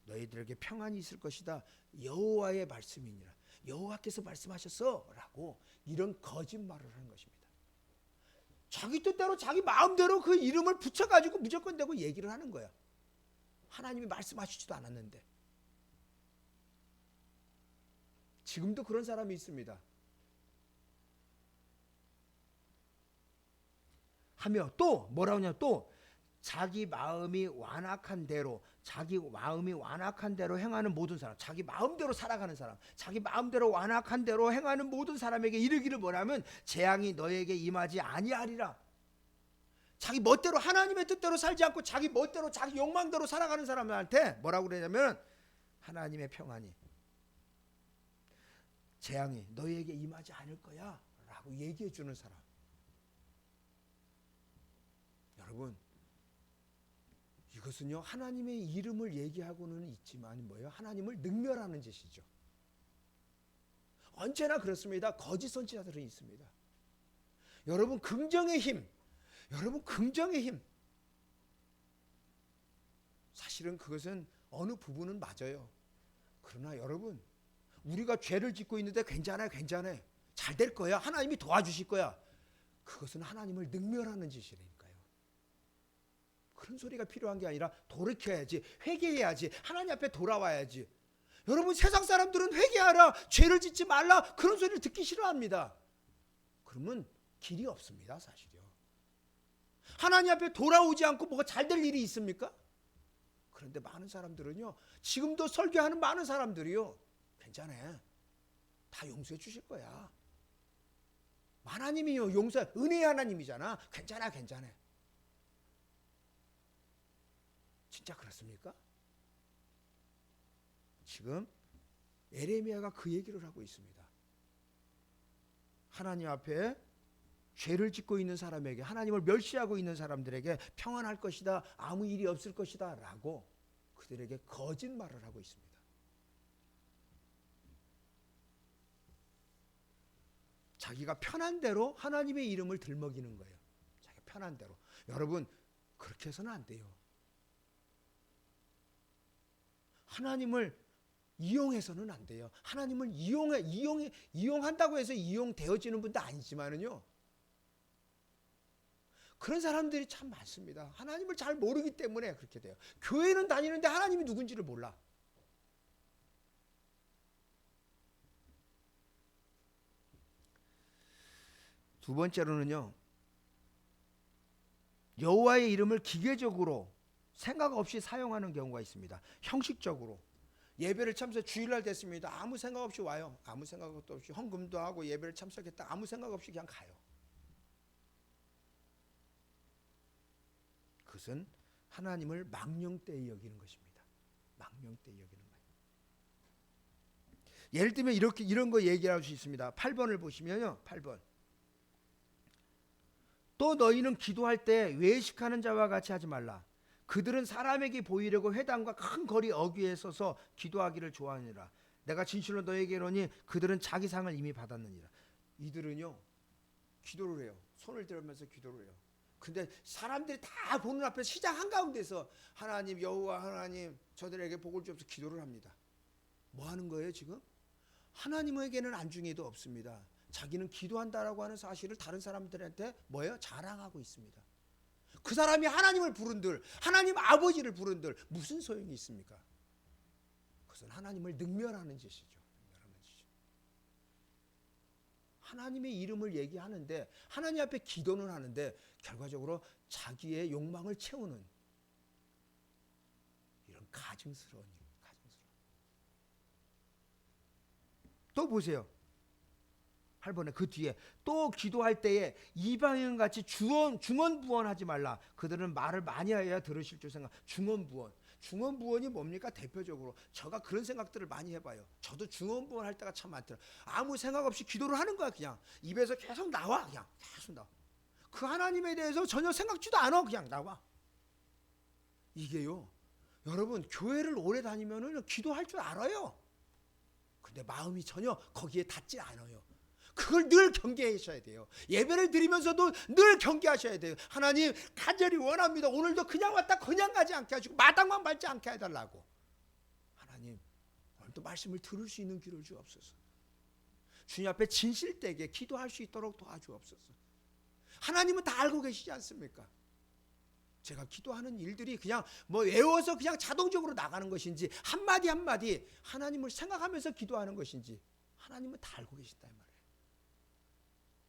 너희들에게 평안이 있을 것이다, 여호와의 말씀이니라, 여호와께서 말씀하셨어 라고 이런 거짓말을 하는 것입니다. 자기 뜻대로 자기 마음대로 그 이름을 붙여가지고 무조건 되고 얘기를 하는 거야. 하나님이 말씀하시지도 않았는데. 지금도 그런 사람이 있습니다. 하며 또 뭐라고 하냐, 또 자기 마음이 완악한 대로 행하는 모든 사람, 자기 마음대로 살아가는 사람, 자기 마음대로 완악한 대로 행하는 모든 사람에게 이르기를 뭐라면 재앙이 너에게 임하지 아니하리라. 자기 멋대로 하나님의 뜻대로 살지 않고 자기 멋대로 자기 욕망대로 살아가는 사람한테 뭐라고 그러냐면 하나님의 평안이, 재앙이 너희에게 임하지 않을 거야 라고 얘기해 주는 사람. 여러분, 이것은요 하나님의 이름을 얘기하고는 있지만 뭐예요? 하나님을 능멸하는 짓이죠. 언제나 그렇습니다. 거짓 선지자들은 있습니다. 여러분, 긍정의 힘, 사실은 그것은 어느 부분은 맞아요. 그러나 여러분, 우리가 죄를 짓고 있는데 괜찮아요, 잘 될 거야, 하나님이 도와주실 거야, 그것은 하나님을 능멸하는 짓이라니까요. 그런 소리가 필요한 게 아니라 돌이켜야지, 회개해야지, 하나님 앞에 돌아와야지. 여러분, 세상 사람들은 회개하라, 죄를 짓지 말라, 그런 소리를 듣기 싫어합니다. 그러면 길이 없습니다, 사실요. 하나님 앞에 돌아오지 않고 뭐가 잘 될 일이 있습니까? 그런데 많은 사람들은요, 지금도 설교하는 많은 사람들이요, 괜찮아, 다 용서해 주실 거야, 하나님이요 은혜의 하나님이잖아, 괜찮아. 진짜 그렇습니까? 지금 예레미야가 그 얘기를 하고 있습니다. 하나님 앞에 죄를 짓고 있는 사람에게, 하나님을 멸시하고 있는 사람들에게 평안할 것이다, 아무 일이 없을 것이다 라고 그들에게 거짓말을 하고 있습니다. 자기가 편한 대로 하나님의 이름을 들먹이는 거예요. 자기가 편한 대로. 여러분, 그렇게 해서는 안 돼요. 하나님을 이용해서는 안 돼요. 하나님을 이용한다고 해서 이용되어지는 분도 아니지만은요, 그런 사람들이 참 많습니다. 하나님을 잘 모르기 때문에 그렇게 돼요. 교회는 다니는데 하나님이 누군지를 몰라. 두 번째로는요, 여호와의 이름을 기계적으로 생각 없이 사용하는 경우가 있습니다. 형식적으로 예배를 참석, 주일날 됐습니다, 아무 생각 없이 와요. 아무 생각 없이 헌금도 하고 예배를 참석했다, 아무 생각 없이 그냥 가요. 그것은 하나님을 망령되이 여기는 것입니다. 망령되이 여기는 거예요. 예를 들면 이런 거 얘기할 수 있습니다. 8번을 보시면요, 8번. 또 너희는 기도할 때 외식하는 자와 같이 하지 말라. 그들은 사람에게 보이려고 회당과 큰 거리 어귀에 서서 기도하기를 좋아하느니라. 내가 진실로 너에게 이르노니 그들은 자기 상을 이미 받았느니라. 이들은요, 기도를 해요. 손을 들면서 기도를 해요. 근데 사람들이 다 보는 앞에 시장 한가운데서 하나님, 여호와 하나님, 저들에게 복을 주옵소서 기도를 합니다. 뭐 하는 거예요 지금? 하나님에게는 안중에도 없습니다. 자기는 기도한다라고 하는 사실을 다른 사람들한테 뭐예요? 자랑하고 있습니다. 그 사람이 하나님을 부른들, 하나님 아버지를 부른들 무슨 소용이 있습니까? 그것은 하나님을 능멸하는 짓이죠. 능멸하는 짓이죠. 하나님의 이름을 얘기하는데, 하나님 앞에 기도는 하는데 결과적으로 자기의 욕망을 채우는 이런 가증스러운 일. 또 보세요. 8번에 그 뒤에 또 기도할 때에 이방인같이 중언부언하지 말라. 그들은 말을 많이 하여야 들으실 줄 생각. 중언부언이 뭡니까? 대표적으로 제가 그런 생각들을 많이 해봐요. 저도 중언부언할 때가 참 많더라고요. 아무 생각 없이 기도를 하는 거야. 그냥 입에서 계속 나와. 그냥 계속 나와. 그 하나님에 대해서 전혀 생각지도 않아. 그냥 나와. 이게요, 여러분 교회를 오래 다니면은 기도할 줄 알아요. 근데 마음이 전혀 거기에 닿지 않아요. 그걸 늘 경계하셔야 돼요. 예배를 드리면서도 늘 경계하셔야 돼요. 하나님 간절히 원합니다. 오늘도 그냥 왔다 그냥 가지 않게 하시고 마당만 밟지 않게 해달라고. 하나님 오늘도 말씀을 들을 수 있는 귀를 주옵소서. 주님 앞에 진실되게 기도할 수 있도록 도와주옵소서. 하나님은 다 알고 계시지 않습니까? 제가 기도하는 일들이 그냥 뭐 외워서 그냥 자동적으로 나가는 것인지 한마디 한마디 하나님을 생각하면서 기도하는 것인지 하나님은 다 알고 계신다 이 말이에요.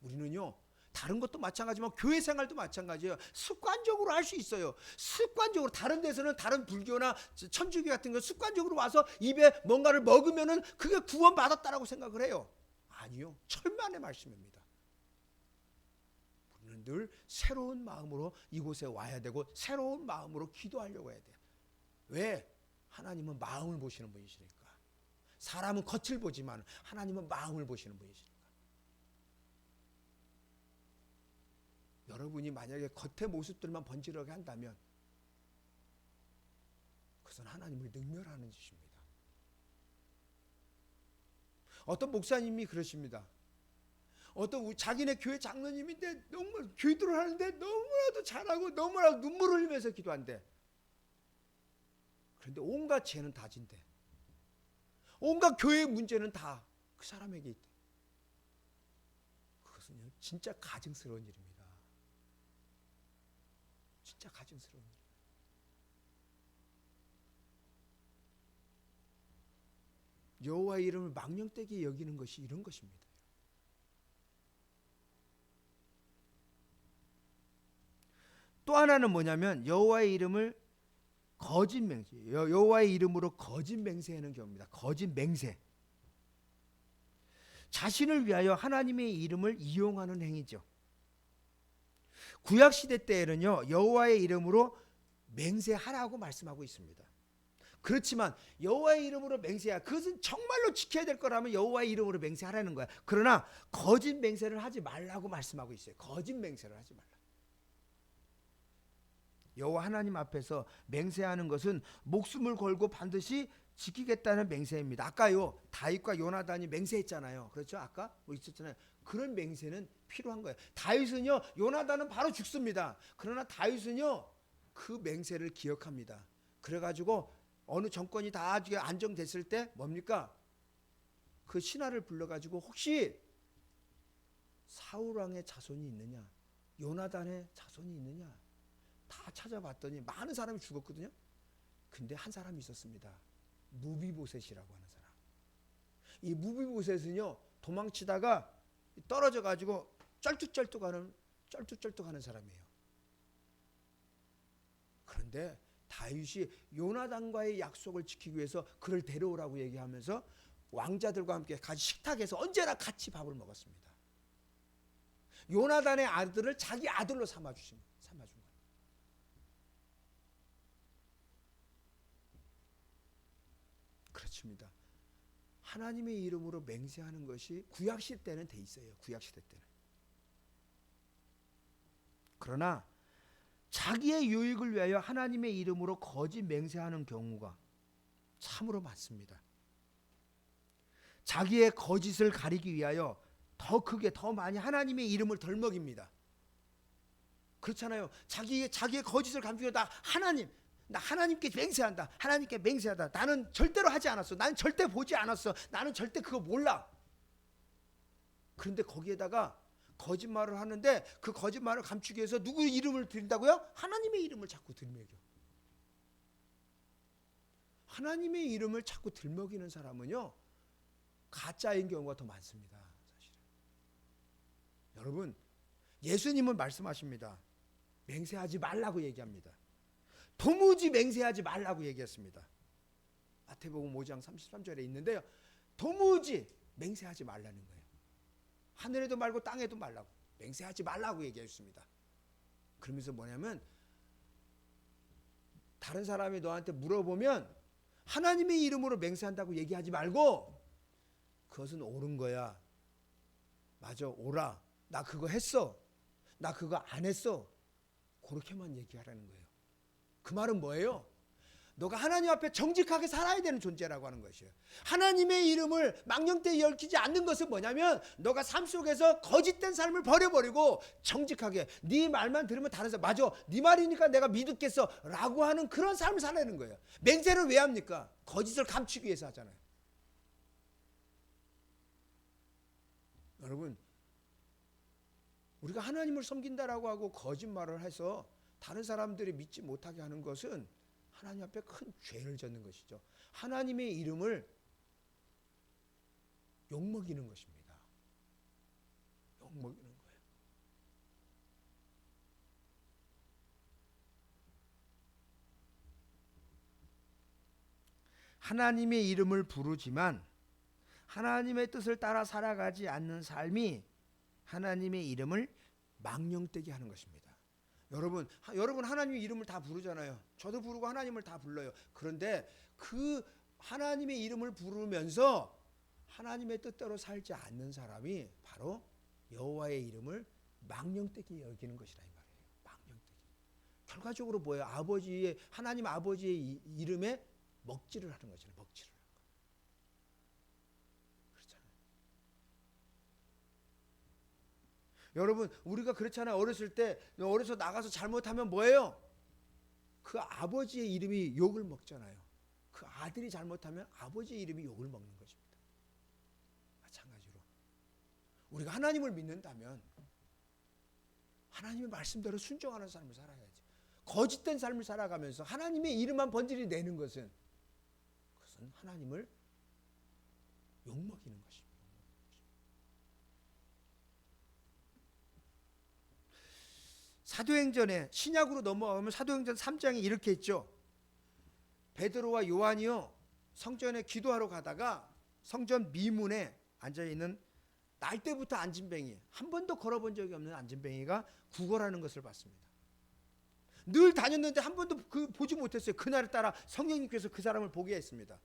우리는요, 다른 것도 마찬가지지만 교회 생활도 마찬가지예요. 습관적으로 할 수 있어요. 습관적으로. 다른 데서는 다른 불교나 천주교 같은 거 습관적으로 와서 입에 뭔가를 먹으면은 그게 구원받았다라고 생각을 해요. 아니요, 천만의 말씀입니다. 늘 새로운 마음으로 이곳에 와야 되고 새로운 마음으로 기도하려고 해야 돼요. 왜? 하나님은 마음을 보시는 분이시니까. 사람은 겉을 보지만 하나님은 마음을 보시는 분이시니까. 여러분이 만약에 겉의 모습들만 번지르게 한다면 그것은 하나님을 능멸하는 짓입니다. 어떤 목사님이 그러십니다. 어떤 자기네 교회 장로님인데 너무 기도를 하는데 너무나도 잘하고 너무나도 눈물을 흘리면서 기도한대. 그런데 온갖 죄는 다 진대. 온갖 교회의 문제는 다 그 사람에게 있대. 그것은요, 진짜 가증스러운 일입니다. 진짜 가증스러운 일. 여호와의 이름을 망령되게 여기는 것이 이런 것입니다. 또 하나는 뭐냐면 여호와의 이름을 거짓 맹세, 여호와의 이름으로 거짓 맹세하는 경우입니다. 거짓 맹세. 자신을 위하여 하나님의 이름을 이용하는 행위죠. 구약 시대 때에는요, 여호와의 이름으로 맹세하라고 말씀하고 있습니다. 그렇지만 여호와의 이름으로 맹세하, 그것은 정말로 지켜야 될 거라면 여호와의 이름으로 맹세하라는 거야. 그러나 거짓 맹세를 하지 말라고 말씀하고 있어요. 거짓 맹세를 하지 말라. 여호와 하나님 앞에서 맹세하는 것은 목숨을 걸고 반드시 지키겠다는 맹세입니다. 아까요, 다윗과 요나단이 맹세했잖아요. 그렇죠? 아까 뭐 있었잖아요. 그런 맹세는 필요한 거예요. 다윗은요, 요나단은 바로 죽습니다. 그러나 다윗은요, 그 맹세를 기억합니다. 그래가지고 어느 정권이 다 안정됐을 때 뭡니까? 그 신하를 불러가지고 혹시 사울 왕의 자손이 있느냐, 요나단의 자손이 있느냐, 다 찾아봤더니 많은 사람이 죽었거든요. 근데 한 사람이 있었습니다. 무비보셋이라고 하는 사람. 이 무비보셋은요, 도망치다가 떨어져 가지고 쩔뚝쩔뚝하는 사람이에요. 그런데 다윗이 요나단과의 약속을 지키기 위해서 그를 데려오라고 얘기하면서 왕자들과 함께 같이 식탁에서 언제나 같이 밥을 먹었습니다. 요나단의 아들을 자기 아들로 삼아준 거예요. 그렇습니다. 하나님의 이름으로 맹세하는 것이 구약시대 때는 돼 있어요. 구약시대 때는. 그러나 자기의 유익을 위하여 하나님의 이름으로 거짓 맹세하는 경우가 참으로 많습니다. 자기의 거짓을 가리기 위하여 더 크게 더 많이 하나님의 이름을 덜 먹입니다. 그렇잖아요. 자기의 거짓을 감추고 나 하나님께 맹세한다. 하나님께 맹세하다. 나는 절대로 하지 않았어. 나는 절대 보지 않았어. 나는 절대 그거 몰라. 그런데 거기에다가 거짓말을 하는데 그 거짓말을 감추기 위해서 누구 이름을 드린다고요? 하나님의 이름을 자꾸 들먹여. 하나님의 이름을 자꾸 들먹이는 사람은요, 가짜인 경우가 더 많습니다. 사실은. 여러분, 예수님은 말씀하십니다. 맹세하지 말라고 얘기합니다. 도무지 맹세하지 말라고 얘기했습니다. 마태복음 5장 33절에 있는데요, 도무지 맹세하지 말라는 거예요. 하늘에도 말고 땅에도 말라고, 맹세하지 말라고 얘기했습니다. 그러면서 뭐냐면, 다른 사람이 너한테 물어보면 하나님의 이름으로 맹세한다고 얘기하지 말고, 그것은 옳은 거야. 맞아, 옳아. 나 그거 했어. 나 그거 안 했어. 그렇게만 얘기하라는 거예요. 그 말은 뭐예요? 너가 하나님 앞에 정직하게 살아야 되는 존재라고 하는 것이에요. 하나님의 이름을 망령되이 얽히지 않는 것은 뭐냐면, 너가 삶 속에서 거짓된 삶을 버려버리고 정직하게 네 말만 들으면 다른 사람, 맞아, 네 말이니까 내가 믿겠어 라고 하는 그런 삶을 살아내는 거예요. 맹세를 왜 합니까? 거짓을 감추기 위해서 하잖아요. 여러분, 우리가 하나님을 섬긴다라고 하고 거짓말을 해서 다른 사람들이 믿지 못하게 하는 것은 하나님 앞에 큰 죄를 졌는 것이죠. 하나님의 이름을 욕먹이는 것입니다. 욕먹이는 거예요. 하나님의 이름을 부르지만 하나님의 뜻을 따라 살아가지 않는 삶이 하나님의 이름을 망령되게 하는 것입니다. 여러분 하나님의 이름을 다 부르잖아요. 저도 부르고 하나님을 다 불러요. 그런데 그 하나님의 이름을 부르면서 하나님의 뜻대로 살지 않는 사람이 바로 여호와의 이름을 망령되게 여기는 것이라 이 말이에요. 망령되게. 결과적으로 뭐예요? 하나님 아버지의 이름에 먹칠을 하는 것이죠. 먹칠을 하는 거. 그렇잖아요. 여러분, 우리가 그렇잖아요. 어려서 나가서 잘못하면 뭐예요? 그 아버지의 이름이 욕을 먹잖아요. 그 아들이 잘못하면 아버지의 이름이 욕을 먹는 것입니다. 마찬가지로 우리가 하나님을 믿는다면 하나님의 말씀대로 순종하는 삶을 살아야지. 거짓된 삶을 살아가면서 하나님의 이름만 번지르 내는 것은 하나님을 욕먹이는 것입니다. 사도행전에 신약으로 넘어가면 사도행전 3장에 이렇게 있죠. 베드로와 요한이요, 성전에 기도하러 가다가 성전 미문에 앉아있는 날 때부터 안진뱅이, 한 번도 걸어본 적이 없는 안진뱅이가 구걸하는 것을 봤습니다. 늘 다녔는데 한 번도 보지 못했어요. 그날을 따라 성령님께서 그 사람을 보게 했습니다.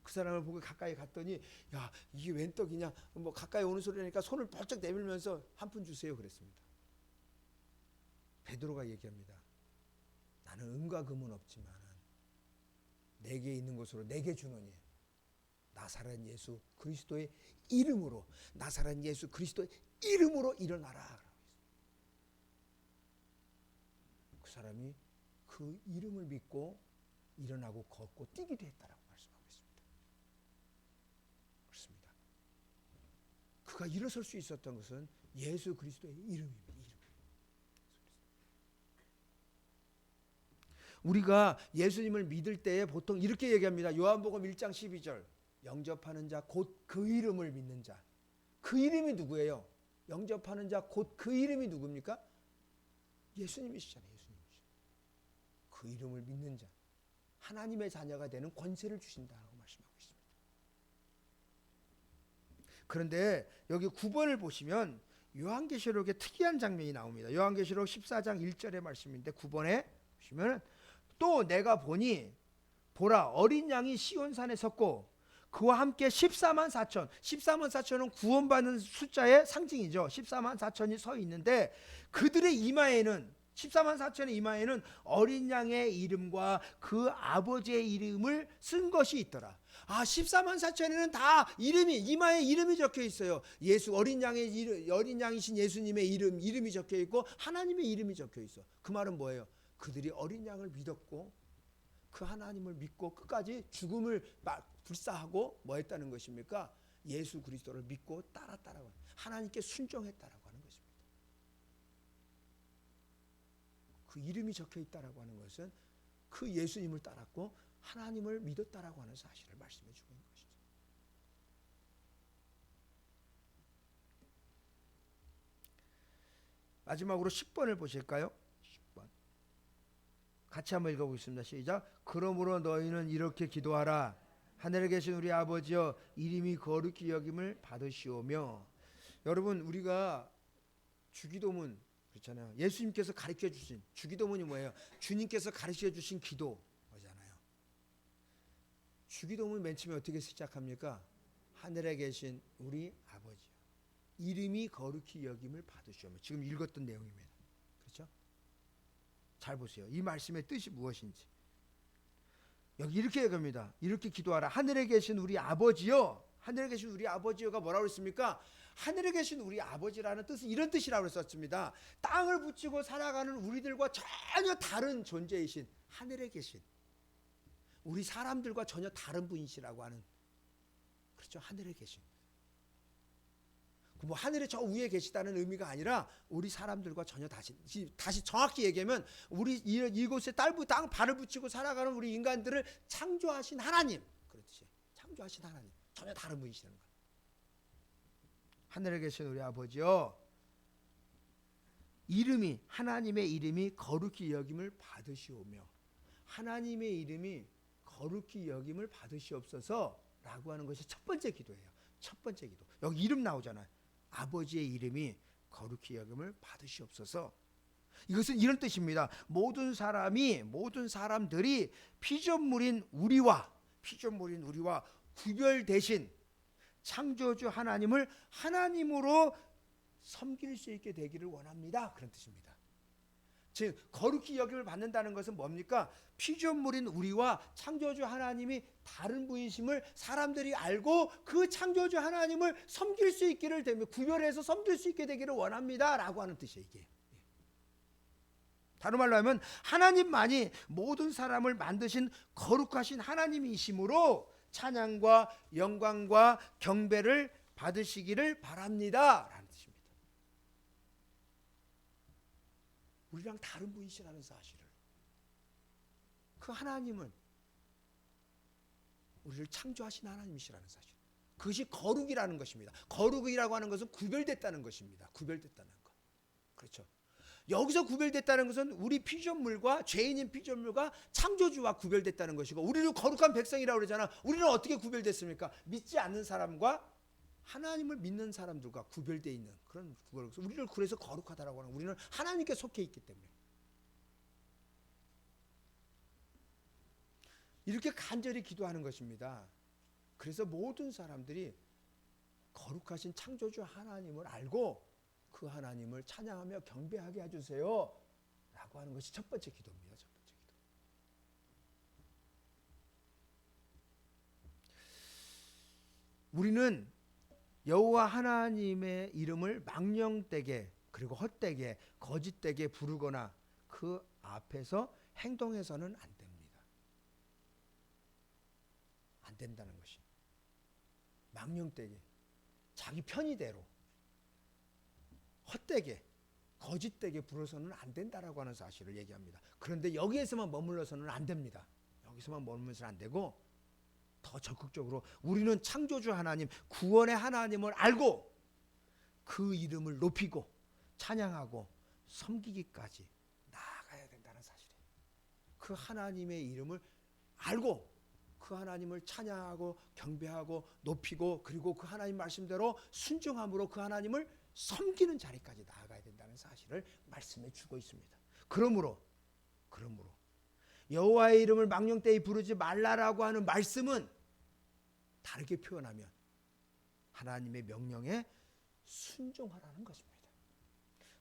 그 사람을 보고 가까이 갔더니, 야, 이게 웬 떡이냐, 뭐 가까이 오는 소리니까 손을 벌쩍 내밀면서 한 푼 주세요 그랬습니다. 베드로가 얘기합니다. 나는 은과 금은 없지만 내게 있는 것으로 내게 주노니 나사렛 예수 그리스도의 이름으로, 나사렛 예수 그리스도의 이름으로 일어나라. 그 사람이 그 이름을 믿고 일어나고 걷고 뛰기도 했다라고 말씀하고 있습니다. 그렇습니다. 그가 일어설 수 있었던 것은 예수 그리스도의 이름입니다. 우리가 예수님을 믿을 때에 보통 이렇게 얘기합니다. 요한복음 1장 12절. 영접하는 자 곧 그 이름을 믿는 자. 그 이름이 누구예요? 영접하는 자 곧 그 이름이 누굽니까? 예수님이시잖아요. 예수님이시죠. 그 이름을 믿는 자, 하나님의 자녀가 되는 권세를 주신다고 말씀하고 있습니다. 그런데 여기 9번을 보시면 요한계시록에 특이한 장면이 나옵니다. 요한계시록 14장 1절의 말씀인데 9번에 보시면, 또 내가 보니 보라, 어린 양이 시온산에 섰고 그와 함께 14만 4천, 14만 4천은 구원받는 숫자의 상징이죠. 14만 4천이 서 있는데 그들의 이마에는, 14만 4천의 이마에는 어린 양의 이름과 그 아버지의 이름을 쓴 것이 있더라. 14만 4천에는 다 이마에 이름이 적혀 있어요. 어린 양이신 예수님의 이름이 적혀 있고 하나님의 이름이 적혀 있어. 그 말은 뭐예요? 그들이 어린 양을 믿었고 그 하나님을 믿고 끝까지 죽음을 불사하고 뭐 했다는 것입니까? 예수 그리스도를 믿고 따랐다라고 하나님께 순종했다라고 하는 것입니다. 그 이름이 적혀 있다라고 하는 것은 그 예수님을 따랐고 하나님을 믿었다라고 하는 사실을 말씀해 주고 있는 것이죠. 마지막으로 10번을 보실까요? 10번. 같이 한번 읽어보겠습니다. 시작. 그러므로 너희는 이렇게 기도하라. 하늘에 계신 우리 아버지여, 이름이 거룩히 여김을 받으시오며. 여러분, 우리가 주기도문 그렇잖아요. 예수님께서 가르쳐 주신 주기도문이 뭐예요? 주님께서 가르쳐 주신 기도잖아요. 주기도문 맨 처음에 어떻게 시작합니까? 하늘에 계신 우리 아버지요, 이름이 거룩히 여김을 받으시오며. 지금 읽었던 내용입니다. 그렇죠? 잘 보세요. 이 말씀의 뜻이 무엇인지. 여기 이렇게 얘기합니다. 이렇게 기도하라. 하늘에 계신 우리 아버지요. 하늘에 계신 우리 아버지요가 뭐라고 했습니까? 하늘에 계신 우리 아버지라는 뜻은 이런 뜻이라고 했었습니다. 땅을 붙이고 살아가는 우리들과 전혀 다른 존재이신, 하늘에 계신 우리 사람들과 전혀 다른 분이시라고 하는, 그렇죠? 하늘에 계신, 뭐 하늘에 저 위에 계시다는 의미가 아니라 우리 사람들과 전혀 다시 정확히 얘기하면 우리 이곳에 땅 발을 붙이고 살아가는 우리 인간들을 창조하신 하나님, 그렇듯이 창조하신 하나님, 전혀 다른 분이시라는 거예요. 하늘에 계신 우리 아버지요, 이름이, 하나님의 이름이 거룩히 여김을 받으시오며. 하나님의 이름이 거룩히 여김을 받으시옵소서라고 하는 것이 첫 번째 기도예요. 첫 번째 기도. 여기 이름 나오잖아요. 아버지의 이름이 거룩히 여김을 받으시옵소서. 이것은 이런 뜻입니다. 모든 사람들이 피조물인 우리와 구별되신 창조주 하나님을 하나님으로 섬길 수 있게 되기를 원합니다. 그런 뜻입니다. 즉 거룩히 여김을 받는다는 것은 뭡니까? 피조물인 우리와 창조주 하나님이 다른 분이심을 사람들이 알고 그 창조주 하나님을 섬길 수 있기를 되며 구별해서 섬길 수 있게 되기를 원합니다 라고 하는 뜻이에요. 이게 다른 말로 하면 하나님만이 모든 사람을 만드신 거룩하신 하나님이시므로 찬양과 영광과 경배를 받으시기를 바랍니다 라는 뜻입니다. 우리랑 다른 분이시라는 사실을, 그 하나님은 우리를 창조하신 하나님이시라는 사실, 그것이 거룩이라는 것입니다. 거룩이라고 하는 것은 구별됐다는 것입니다. 구별됐다는 것. 그렇죠. 여기서 구별됐다는 것은 우리 피조물과, 죄인인 피조물과 창조주와 구별됐다는 것이고, 우리를 거룩한 백성이라고 그러잖아. 우리는 어떻게 구별됐습니까? 믿지 않는 사람과 하나님을 믿는 사람들과 구별되어 있는 그런 구별. 우리를 그래서 거룩하다라고 하는, 우리는 하나님께 속해 있기 때문에 이렇게 간절히 기도하는 것입니다. 그래서 모든 사람들이 거룩하신 창조주 하나님을 알고 그 하나님을 찬양하며 경배하게 해주세요 라고 하는 것이 첫 번째 기도입니다. 첫 번째 기도. 우리는 여호와 하나님의 이름을 망령되게, 그리고 헛되게, 거짓되게 부르거나 그 앞에서 행동해서는 안 됩니다. 안 된다는 것이, 망령되게, 자기 편의대로, 헛되게, 거짓되게 부르서는 안 된다라고 하는 사실을 얘기합니다. 그런데 여기에서만 머물러서는 안 됩니다. 여기서만 머물러서는 안 되고 더 적극적으로 우리는 창조주 하나님, 구원의 하나님을 알고 그 이름을 높이고 찬양하고 섬기기까지 나아가야 된다는 사실이에요. 그 하나님의 이름을 알고 그 하나님을 찬양하고 경배하고 높이고, 그리고 그 하나님 말씀대로 순종함으로 그 하나님을 섬기는 자리까지 나아가야 된다는 사실을 말씀해 주고 있습니다. 그러므로 여호와의 이름을 망령되이 부르지 말라라고 하는 말씀은 다르게 표현하면 하나님의 명령에 순종하라는 것입니다.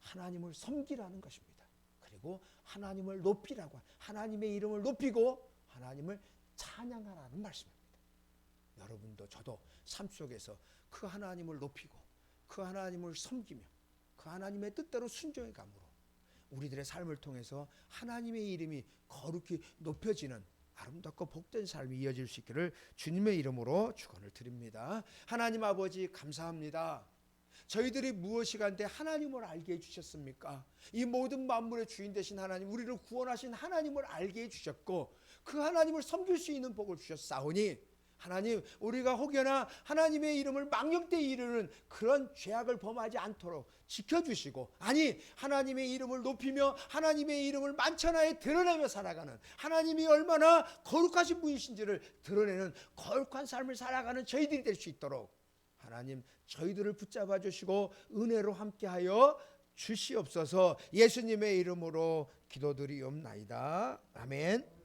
하나님을 섬기라는 것입니다. 그리고 하나님을 높이라고, 하나님의 이름을 높이고 하나님을 찬양하라는 말씀입니다. 여러분도 저도 삶 속에서 그 하나님을 높이고 그 하나님을 섬기며 그 하나님의 뜻대로 순종해 감으로 우리들의 삶을 통해서 하나님의 이름이 거룩히 높여지는 아름답고 복된 삶이 이어질 수 있기를 주님의 이름으로 축원을 드립니다. 하나님 아버지 감사합니다. 저희들이 무엇이 간데 하나님을 알게 해주셨습니까? 이 모든 만물의 주인 되신 하나님, 우리를 구원하신 하나님을 알게 해주셨고 그 하나님을 섬길 수 있는 복을 주셨사오니 하나님, 우리가 혹여나 하나님의 이름을 망령되이 이르는 그런 죄악을 범하지 않도록 지켜주시고, 아니 하나님의 이름을 높이며 하나님의 이름을 만천하에 드러내며 살아가는, 하나님이 얼마나 거룩하신 분이신지를 드러내는 거룩한 삶을 살아가는 저희들이 될 수 있도록 하나님 저희들을 붙잡아 주시고 은혜로 함께하여 주시옵소서. 예수님의 이름으로 기도드리옵나이다. 아멘.